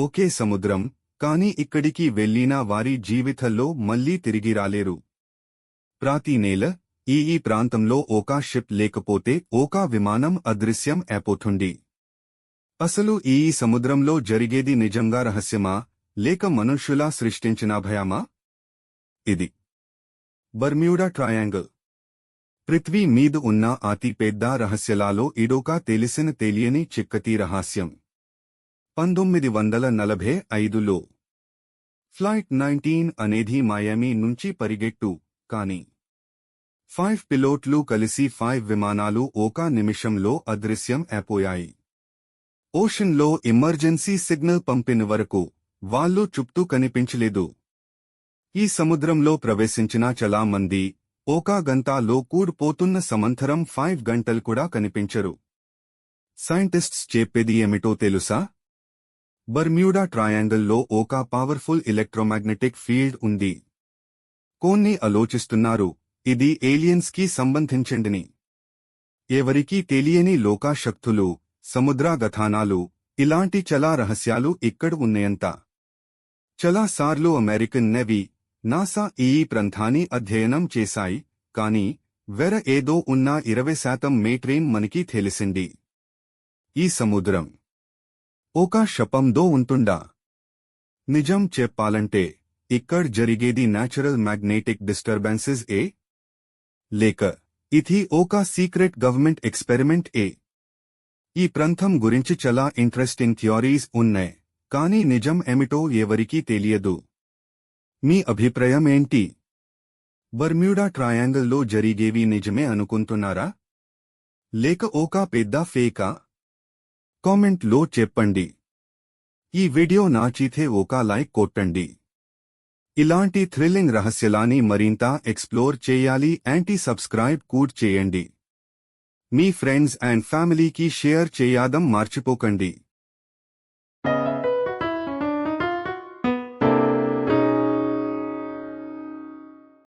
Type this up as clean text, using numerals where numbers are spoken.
ఒకే సముద్రం, కాని ఇక్కడికి వెళ్లిన వారి జీవితంలో మళ్లీ తిరిగి రాలేరు. ప్రాతి నేల ఈ ప్రాంతంలో ఓకా షిప్ లేకపోతే ఓకా విమానం అదృశ్యం అయిపోతుంది. అసలు ఈ సముద్రంలో జరిగేది నిజంగా రహస్యమా, లేక మనుష్యులా సృష్టించిన భయమా? ఇది బర్మ్యూడా ట్రయాంగిల్. పృథ్వీ మీద ఉన్న అతి పెద్ద రహస్యాలలో ఇదొక తెలియని చిక్కటి రహస్యం. 1945లో ఫ్లైట్ 19 అనేది మయామి నుంచి పరిగెట్టు, కానీ 5 పిలోట్లు కలిసి 5 విమానాలు ఒక నిమిషంలో అదృశ్యం అయిపోయాయి. ఓషన్లో ఎమర్జెన్సీ సిగ్నల్ పంపిన వరకు వాళ్ళు చుట్టూ కనిపించలేదు. ఈ సముద్రంలో ప్రవేశించిన చాలా మంది ఒక గంటలో కూడిపోతున్న సమంతరం 5 గంటలు కూడా కనిపించరు. సైంటిస్ట్స్ చెప్పేది ఏమిటో తెలుసా? బర్మ్యూడా ట్రయాంగిల్లో ఒక పవర్ఫుల్ ఎలక్ట్రోమాగ్నెటిక్ ఫీల్డ్ ఉంది. కొన్ని ఆలోచిస్తున్నారు ఇది ఏలియన్స్ కి సంబంధించిందని. ఎవరికీ తెలియని లోక శక్తులు, సముద్ర గతానాలు, ఇలాంటి చాలా రహస్యాలు ఇక్కడ ఉన్నాయంత. చాలా సార్లు అమెరికన్ నేవీ, నాసా ఈ ప్రాంతాన్ని అధ్యయనం చేశాయి, కానీ వేరే ఏదో ఉన్న 20% మేట్రేం మనకి తెలిసింది. ఈ సముద్రం ఒక శపందో ఉంటుందా? నిజం చెప్పాలంటే ఇక్కడ జరిగేది న్యాచురల్ మ్యాగ్నెటిక్ డిస్టర్బెన్సెస్ లేక ఇది ఒక సీక్రెట్ గవర్నమెంట్ ఎక్స్పెరిమెంట్ ఈ ప్రాంతం గురించి చాలా ఇంట్రెస్టింగ్ థియరీస్ ఉన్నాయి, కానీ నిజం ఏమిటో ఎవరికీ తెలియదు. మీ అభిప్రాయం ఏంటి? బర్మ్యూడా ట్రయాంగిల్లో జరిగేవి నిజమే అనుకుంటున్నారా, లేక ఒక పెద్ద ఫేకా? కామెంట్లో చెప్పండి. ఈ వీడియో నచ్చితే ఒక లైక్ కొట్టండి. ఇలాంటి థ్రిల్లింగ్ రహస్యాలని మరింత ఎక్స్ప్లోర్ చేయాలి అంటే సబ్స్క్రైబ్ కూడా చేయండి. మీ ఫ్రెండ్స్ అండ్ ఫ్యామిలీకి షేర్ చేయడం మర్చిపోకండి.